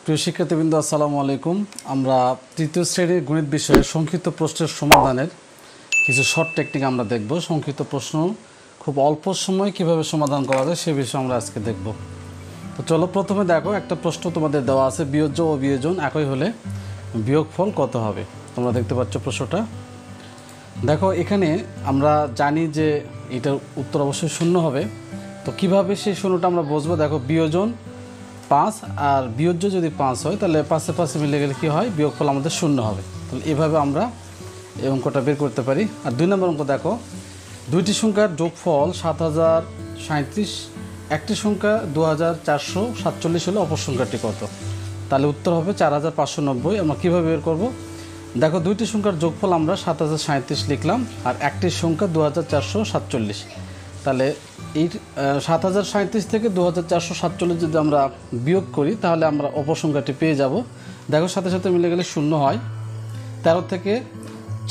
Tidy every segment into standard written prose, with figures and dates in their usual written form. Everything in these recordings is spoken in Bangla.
প্রিয় শিক্ষার্থীবৃন্দ আসসালামু আলাইকুম। আমরা তৃতীয় শ্রেণীর গণিত বিষয়ে সংক্ষিপ্ত প্রশ্নের সমাধানের কিছু শর্ট টেকনিক আমরা দেখব। সংক্ষিপ্ত প্রশ্ন খুব অল্প সময়ে কিভাবে সমাধান করা যায় সে বিষয়ে আমরা আজকে দেখব। তো চলো প্রথমে দেখো, একটা প্রশ্ন তোমাদের দেওয়া আছে, বিয়োজ্য ও বিয়োজন একই হলে বিয়োগফল কত হবে। তোমরা দেখতে পাচ্ছ প্রশ্নটা। দেখো এখানে আমরা জানি যে এটার উত্তর অবশ্যই শূন্য হবে। তো কিভাবে সেই শূন্যটা আমরা বুঝবো? দেখো বিয়োজন 5 আর বিয়োজ্য যদি 5 হয় তাহলে 5 5 মিলে গেলে কী হয়, বিয়োগফল আমাদের শূন্য হবে। তাহলে এভাবে আমরা এই অঙ্কটা বের করতে পারি। আর 2 নম্বর অঙ্ক দেখো, দুইটি সংখ্যার যোগফল 7037, একটি সংখ্যা 2447 হলে অপর সংখ্যাটি কত? তাহলে উত্তর হবে 4590। আমরা কীভাবে বের করব? দেখো দুইটি সংখ্যার যোগফল আমরা 7037 লিখলাম আর একটি সংখ্যা 2447। তাহলে এই 7037 থেকে 2447 যদি আমরা বিয়োগ করি তাহলে আমরা অপর সংখ্যাটি পেয়ে যাব। দেখো সাথে সাথে মিলে গেলে শূন্য হয়। 13 থেকে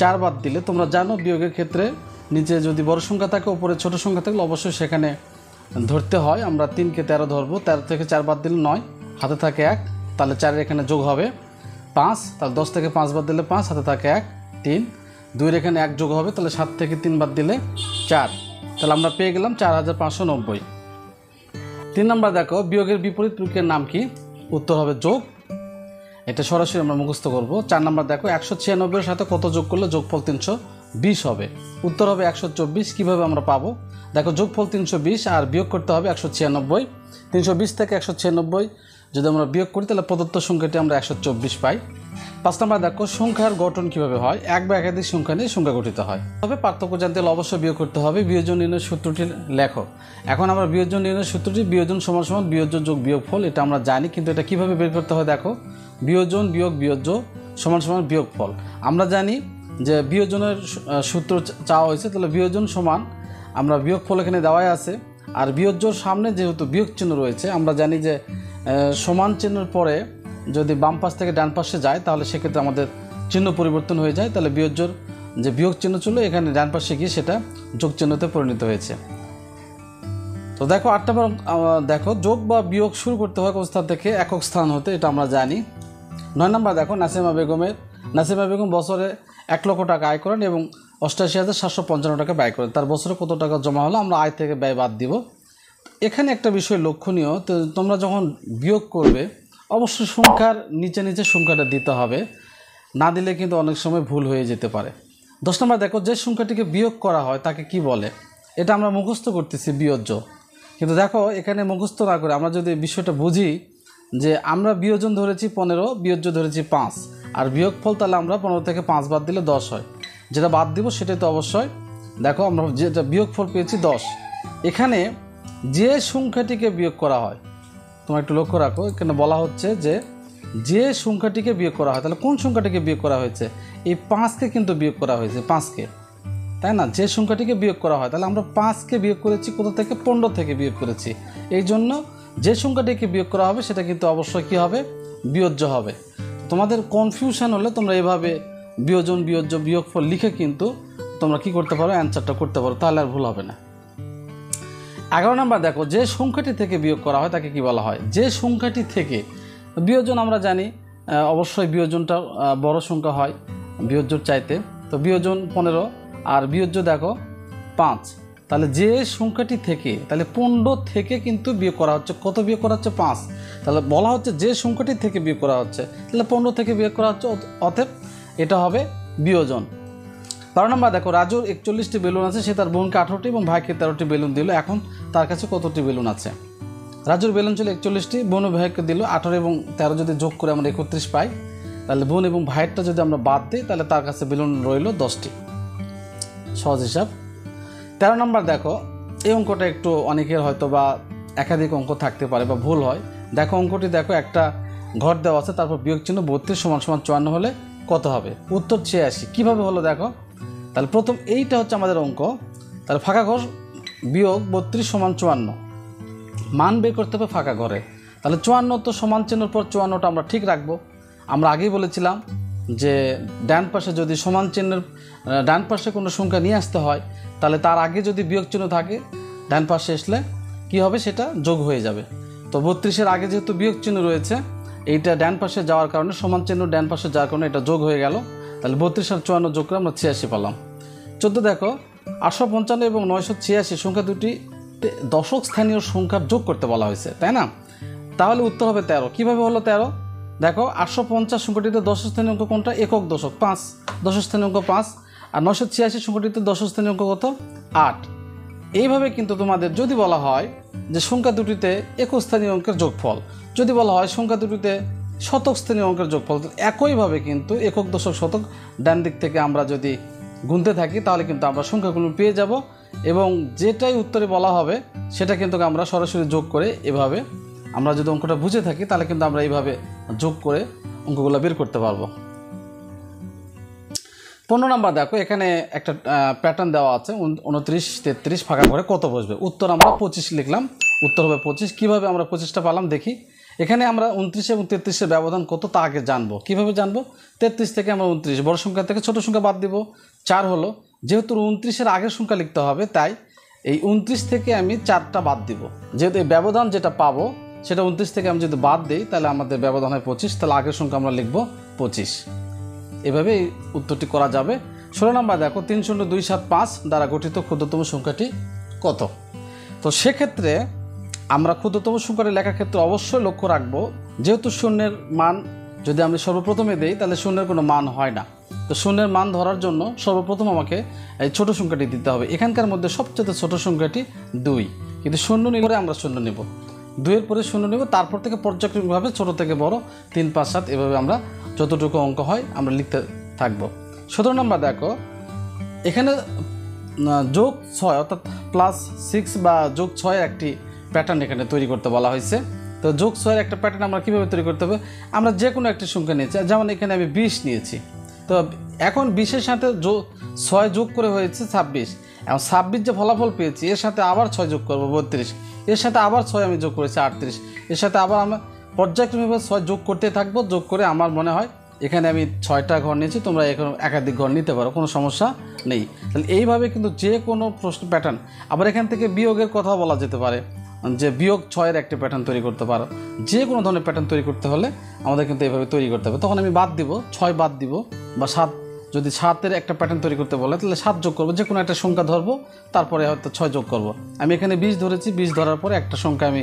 4 বাদ দিলে, তোমরা জানো বিয়োগের ক্ষেত্রে নিচে যদি বড় সংখ্যা থাকে উপরে ছোট সংখ্যা থাকলে অবশ্যই সেখানে ধরতে হয়। আমরা 3কে 13 ধরবো। 13 থেকে 4 বাদ দিলে 9, হাতে থাকে 1, তাহলে 4 এখানে যোগ হবে 5। তাহলে 10 থেকে 5 বাদ দিলে 5, হাতে থাকে 1, 3, 2 এখানে 1 যোগ হবে, তাহলে 7 থেকে 3 বাদ দিলে 4। তাহলে আমরা পেয়ে গেলাম 4590। 3 নম্বর দেখো, বিয়োগের বিপরীত প্রক্রিয়ার নাম কি? উত্তর হবে যোগ। এটা সরাসরি আমরা মুখস্থ করব। 4 নম্বর দেখো, 196 এর সাথে কত যোগ করলে যোগফল 320 হবে? উত্তর হবে 124। কিভাবে আমরা পাবো? দেখো যোগফল 320 আর বিয়োগ করতে হবে 196। 320 থেকে 196 যদি আমরা বিয়োগ করি তাহলে প্রদত্ত সংখ্যাটি আমরা 124 পাই। 5 নম্বর দেখো, সংখ্যার গঠন কিভাবে হয়? এক বা একাধিক সংখ্যা নিয়ে সংখ্যা গঠিত হয়। তবে পার্থক্য জানতে হলে অবশ্যই বিয়োগ করতে হবে। বিয়োজন নির্ণয়ের সূত্রটি লেখো। এখন আমরা বিয়োজন নির্ণয়ের সূত্রটি, বিয়োজন সমান সমান বিয়োজ্য যোগ বিয়োগফল, এটা আমরা জানি, কিন্তু এটা কিভাবে বের করতে হয় দেখো। বিয়োজন বিয়োগ বিয়োজ্য সমান সমান বিয়োগফল। আমরা জানি যে বিয়োজনের সূত্র চাওয়া হয়েছে, তাহলে বিয়োজন সমান, আমরা বিয়োগফল এখানে দেওয়াই আছে। আর বিয়োজ্যর সামনে যেহেতু বিয়োগ চিহ্ন রয়েছে, আমরা জানি যে সমান চিহ্নের পরে যদি বাম পাশ থেকে ডান পাশে যায় তাহলে সেক্ষেত্রে আমাদের চিহ্ন পরিবর্তন হয়ে যায়। তাহলে বিয়োজ্যর যে বিয়োগ চিহ্ন ছিল এখানে ডান পাশে গিয়ে সেটা যোগ চিহ্নতে পরিণত হয়েছে। তো দেখো 8 নম্বর দেখো, যোগ বা বিয়োগ শুরু করতে হয় কোন স্থান থেকে? একক স্থান হতে, এটা আমরা জানি। 9 নম্বর দেখো, নাসিমা বেগম বছরে 1 লক্ষ টাকা আয় করেন এবং 88,755 টাকা ব্যয় করেন। তার বছরে কত টাকা জমা হলো? আমরা আয় থেকে ব্যয় বাদ দিব। এখানে একটা বিষয় লক্ষণীয়, তো তোমরা যখন বিয়োগ করবে অবশ্যই সংখ্যার নিচে নিচে সংখ্যাটা দিতে হবে, না দিলে কিন্তু অনেক সময় ভুল হয়ে যেতে পারে। 10 নম্বর দেখো, যে সংখ্যাটিকে বিয়োগ করা হয় তাকে কি বলে? এটা আমরা মুখস্থ করতেছি বিয়োজ্য, কিন্তু দেখো এখানে মুখস্থ না করে আমরা যদি বিষয়টা বুঝি যে আমরা বিয়োজন ধরেছি 15, বিয়োজ্য ধরেছি 5, আর বিয়োগফল তাহলে আমরা 15 থেকে 5 বাদ দিলে 10 হয়। যেটা বাদ দিব সেটাই তো অবশ্যই। দেখো আমরা যেটা বিয়োগফল পেয়েছি 10। এখানে যে সংখ্যাটিকে বিয়োগ করা হয়, তোমরা একটু লক্ষ্য রাখো, এখানে বলা হচ্ছে যে সংখ্যাটিকে বিয়োগ করা হয়, তাহলে কোন সংখ্যাটিকে বিয়োগ করা হয়েছে? এই 5কে কিন্তু বিয়োগ করা হয়েছে, 5কে, তাই না? যে সংখ্যাটিকে বিয়োগ করা হয়, তাহলে আমরা 5কে বিয়োগ করেছি কোথা থেকে? 15 থেকে বিয়োগ করেছি। এই জন্য যে সংখ্যাটিকে বিয়োগ করা হবে সেটা কিন্তু অবশ্যই কী হবে? বিয়োজ্য হবে। তোমাদের কনফিউশন হলে তোমরা এভাবে বিয়োজন বিয়োজ্য বিয়োগফল লিখে কিন্তু তোমরা কি করতে পারো? অ্যান্সারটা করতে পারো, তাহলে আর ভুল হবে না। 11 নম্বর দেখো, যে সংখ্যাটি থেকে বিয়োগ করা হয় তাকে কি বলা হয়? যে সংখ্যাটি থেকে বিয়োজন, আমরা জানি অবশ্যই বিয়োজনটা বড় সংখ্যা হয় বিয়োজ্যর চাইতে। তো বিয়োজন 15 আর বিয়োজ্য দেখো 5, তাহলে যে সংখ্যাটি থেকে, তাহলে 15 থেকে কিন্তু বিয়োগ করা হচ্ছে। কত বিয়োগ করা হচ্ছে? 5। তাহলে বলা হচ্ছে যে সংখ্যাটি থেকে বিয়োগ করা হচ্ছে, তাহলে 15 থেকে বিয়োগ করা হচ্ছে, অতএব এটা হবে বিয়োজন। 12 নম্বর দেখো, রাজুর 41টি বেলুন আছে, সে তার বোনকে 18টি এবং ভাইকে 13টি বেলুন দিল। এখন তার কাছে কতটি বেলুন আছে? রাজুর বেলুন ছিল 41টি, বোন ও ভাইকে দিল 18 এবং 13 যদি যোগ করে আমরা 31 পাই। তাহলে বোন এবং ভাইয়েরটা যদি আমরা বাদ দিই তাহলে তার কাছে বেলুন রইল 10টি। সহজ হিসাব। 13 নম্বর দেখো, এই অঙ্কটা একটু অনেকের হয়তো বা একাধিক অঙ্ক থাকতে পারে বা ভুল হয়। দেখো অঙ্কটি দেখো, একটা ঘর দেওয়া আছে, তারপর বিয়োগ চিহ্ন 32 = 54 হলে কত হবে? উত্তর 86। কীভাবে হলো দেখো, তাহলে প্রথম এইটা হচ্ছে আমাদের অঙ্ক। তাহলে ফাঁকা ঘর বিয়োগ 32 = 54, মান বের করতে হবে ফাঁকা ঘরে। তাহলে 54 তো সমান চিহ্নের পর 54টা আমরা ঠিক রাখবো। আমরা আগেই বলেছিলাম যে ডান পাশে যদি সমান চিহ্নের ডান পাশে কোনো সংখ্যা নিয়ে আসতে হয় তাহলে তার আগে যদি বিয়োগ চিহ্ন থাকে ডান পাশে আসলে কি হবে? সেটা যোগ হয়ে যাবে। তো 32-এর আগে যেহেতু বিয়োগ চিহ্ন রয়েছে এইটা ডান পাশে যাওয়ার কারণে, সমান চিহ্ন ডান পাশে যাওয়ার কারণে এটা যোগ হয়ে গেল। তাহলে 32 আর 54 যোগ করে আমরা 86 পেলাম। 14 দেখো 855 এবং 986 সংখ্যা দুটি দশক স্থানীয় সংখ্যার যোগ করতে বলা হয়েছে, তাই না? তাহলে উত্তর হবে 13। কীভাবে হলো 13? দেখো 850 সংখ্যাটিতে দশক স্থানীয় অঙ্ক কোনটা? একক দশক 5, দশক স্থানীয় অঙ্ক 5। আর 986 সংখ্যাটিতে দশক স্থানীয় অঙ্ক কত? 8। এইভাবে কিন্তু তোমাদের যদি বলা হয় যে সংখ্যা দুটিতে একক স্থানীয় অঙ্কের যোগফল, যদি বলা হয় সংখ্যা দুটিতে শতক স্থানীয় অঙ্কের যোগফল, একইভাবে কিন্তু একক দশক শতক ডান দিক থেকে আমরা যদি গুনতে থাকি তাহলে কিন্তু আমরা সংখ্যাগুলো পেয়ে যাব, এবং যেটাই উত্তরে বলা হবে সেটা কিন্তু আমরা সরাসরি যোগ করে এভাবে আমরা যদি অঙ্কটা বুঝে থাকি তাহলে কিন্তু আমরা এইভাবে যোগ করে অঙ্কগুলো বের করতে পারবো। 15 নাম্বার দেখো, এখানে একটা প্যাটার্ন দেওয়া আছে 29, 33 ফাঁকা করে কত বসবে? উত্তর আমরা 25 লিখলাম, উত্তর হবে 25। কীভাবে আমরা 25টা পেলাম দেখি। এখানে আমরা 29 এবং 33-এর ব্যবধান কত তা আগে জানবো। কীভাবে জানবো? 33 থেকে আমরা 29 বড় সংখ্যা থেকে ছোট সংখ্যা বাদ দিব, 4 হলো। যেহেতু 29-এর আগের সংখ্যা লিখতে হবে তাই এই 29 থেকে আমি 4টা বাদ দিব। যেহেতু এই ব্যবধান যেটা পাবো সেটা 29 থেকে আমি যদি বাদ দিই তাহলে আমাদের ব্যবধান হয় 25, তাহলে আগের সংখ্যা আমরা লিখবো 25। এভাবে এই উত্তরটি করা যাবে। 16 নাম্বার দেখো 30275 দ্বারা গঠিত ক্ষুদ্রতম সংখ্যাটি কত? তো সেক্ষেত্রে আমরা ক্ষুদ্রতম সংখ্যাটি লেখার ক্ষেত্রে অবশ্যই লক্ষ্য রাখবো, যেহেতু শূন্যের মান যদি আমি সর্বপ্রথমে দেই তাহলে শূন্যের কোনো মান হয় না। তো শূন্যের মান ধরার জন্য সর্বপ্রথম আমাকে এই ছোট সংখ্যাটি দিতে হবে। এখানকার মধ্যে সবচেয়ে ছোট সংখ্যাটি 2, কিন্তু শূন্য নিলে আমরা শূন্য নেব, 2-এর পরে শূন্য নেব, তারপর থেকে পর্যায়ক্রমিকভাবে ছোট থেকে বড় 3, 5, 7 এভাবে আমরা যতটুকু অঙ্ক হয় আমরা লিখতে থাকবো। 17 নাম্বার দেখো, এখানে যোগ 6 অর্থাৎ +6 বা যোগ 6 একটি প্যাটার্ন এখানে তৈরি করতে বলা হয়েছে। তো যোগ 6-এর একটা প্যাটার্ন আমরা কীভাবে তৈরি করতে হবে? আমরা যে কোনো একটি সংখ্যা নিয়েছি, যেমন এখানে আমি 20 নিয়েছি। তো এখন 20-এর সাথে 6 যোগ করে হয়েছে 26, এবং 26 যে ফলাফল পেয়েছি এর সাথে আবার 6 যোগ করবো 32, এর সাথে আবার 6 আমি যোগ করেছি 38, এর সাথে আবার আমরা পর্যায়ক্রমিকভাবে 6 যোগ করতে থাকবো। যোগ করে আমার মনে হয় এখানে আমি 6টা ঘর নিয়েছি, তোমরা এখন একাধিক ঘর নিতে পারো, কোনো সমস্যা নেই। তাহলে এইভাবে কিন্তু যে কোনো প্রশ্ন প্যাটার্ন, আবার এখান থেকে বিয়োগের কথা বলা যেতে পারে, যে বিয়োগ 6-এর একটি প্যাটার্ন তৈরি করতে পারো। যে কোনো ধরনের প্যাটার্ন তৈরি করতে হলে আমাদের কিন্তু এইভাবে তৈরি করতে হবে। তখন আমি বাদ দিব, 6 বাদ দিব, বা 7, যদি 7-এর একটা প্যাটার্ন তৈরি করতে বলে তাহলে 7 যোগ করবো, যে কোনো একটা সংখ্যা ধরবো, তারপরে হয়তো 6 যোগ করব। আমি এখানে 20 ধরেছি, 20 ধরার পরে একটা সংখ্যা আমি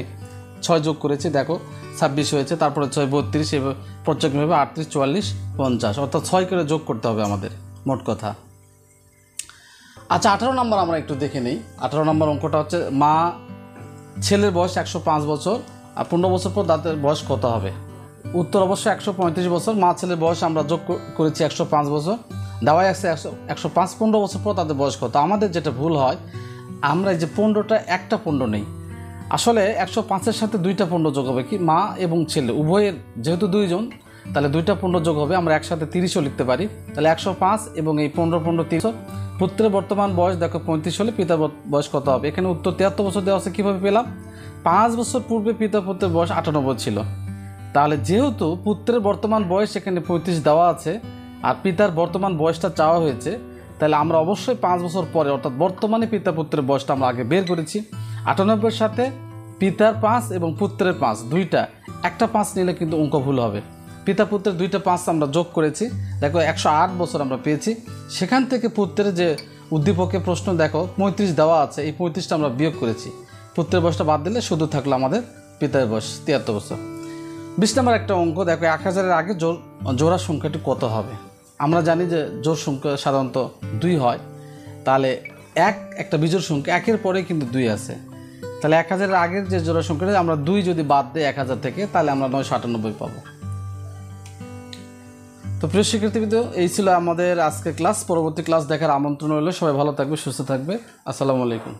6 যোগ করেছি, দেখো 26 হয়েছে, তারপরে 6 32, এভাবে পর্যায়ক্রমে 38, 44, 50, অর্থাৎ 6 করে যোগ করতে হবে আমাদের, মোট কথা। আচ্ছা 18 নম্বর আমরা একটু দেখে নিই। 18 নম্বর অঙ্কটা হচ্ছে মা ছেলের বয়স 105 বছর আর 15 বছর পর তাদের বয়স কত হবে? উত্তর অবশ্যই 135 বছর। মা ছেলের বয়স আমরা যোগ করেছি 105 বছর, দেওয়াই আছে 105, 15 বছর পর তাদের বয়স কত? আমাদের যেটা ভুল হয়, আমরা এই যে 15টা একটা 15 নেই, আসলে 105-এর সাথে 2টা 15 যোগ হবে, কি মা এবং ছেলে উভয়ের, যেহেতু 2 জন তাহলে 2টা 15 যোগ হবে, আমরা একসাথে 30ও লিখতে পারি। তাহলে 105 এবং এই 15, 15, 30। পুত্রের বর্তমান বয়স দেখো 35 হলে পিতার বয়স কত হবে? এখানে উত্তর 73 বছর দেওয়া আছে। কীভাবে পেলাম? 5 বছর পূর্বে পিতা পুত্রের বয়স 98 ছিল। তাহলে যেহেতু পুত্রের বর্তমান বয়স এখানে 35 দেওয়া আছে আর পিতার বর্তমান বয়সটা চাওয়া হয়েছে, তাহলে আমরা অবশ্যই 5 বছর পরে অর্থাৎ বর্তমানে পিতা পুত্রের বয়সটা আমরা আগে বের করেছি। 98-এর সাথে পিতার 5 এবং পুত্রের 5 দুইটা, একটা 5 নিলে কিন্তু অঙ্ক ভুল হবে। পিতা পুত্রের 2টা 5 আমরা যোগ করেছি, দেখো 108 বছর আমরা পেয়েছি। সেখান থেকে পুত্রের যে উদ্দীপকের প্রশ্ন দেখো 35 দেওয়া আছে, এই 35টা আমরা বিয়োগ করেছি, পুত্রের বয়সটা বাদ দিলে শুধু থাকলো আমাদের পিতার বয়স 73 বছর। 20 নম্বর একটা অঙ্ক দেখো 1000-এর আগে জোড়া সংখ্যাটি কত হবে? আমরা জানি যে জোড় সংখ্যা সাধারণত 2 হয়, তাহলে একটা বিজোড় সংখ্যা, 1-এর পরে কিন্তু 2 আছে, তাহলে 1000-এর আগের যে জোড়া সংখ্যাটি আমরা 2 যদি বাদ দিই 1000 থেকে, তাহলে আমরা 998 পাবো। তো প্রিয় শিক্ষার্থীবৃন্দ, এই ছিল আমাদের আজকের ক্লাস। পরবর্তী ক্লাস দেখার আমন্ত্রণ রইল। সবাই ভালো থাকবে, সুস্থ থাকবে। আসসালামু আলাইকুম।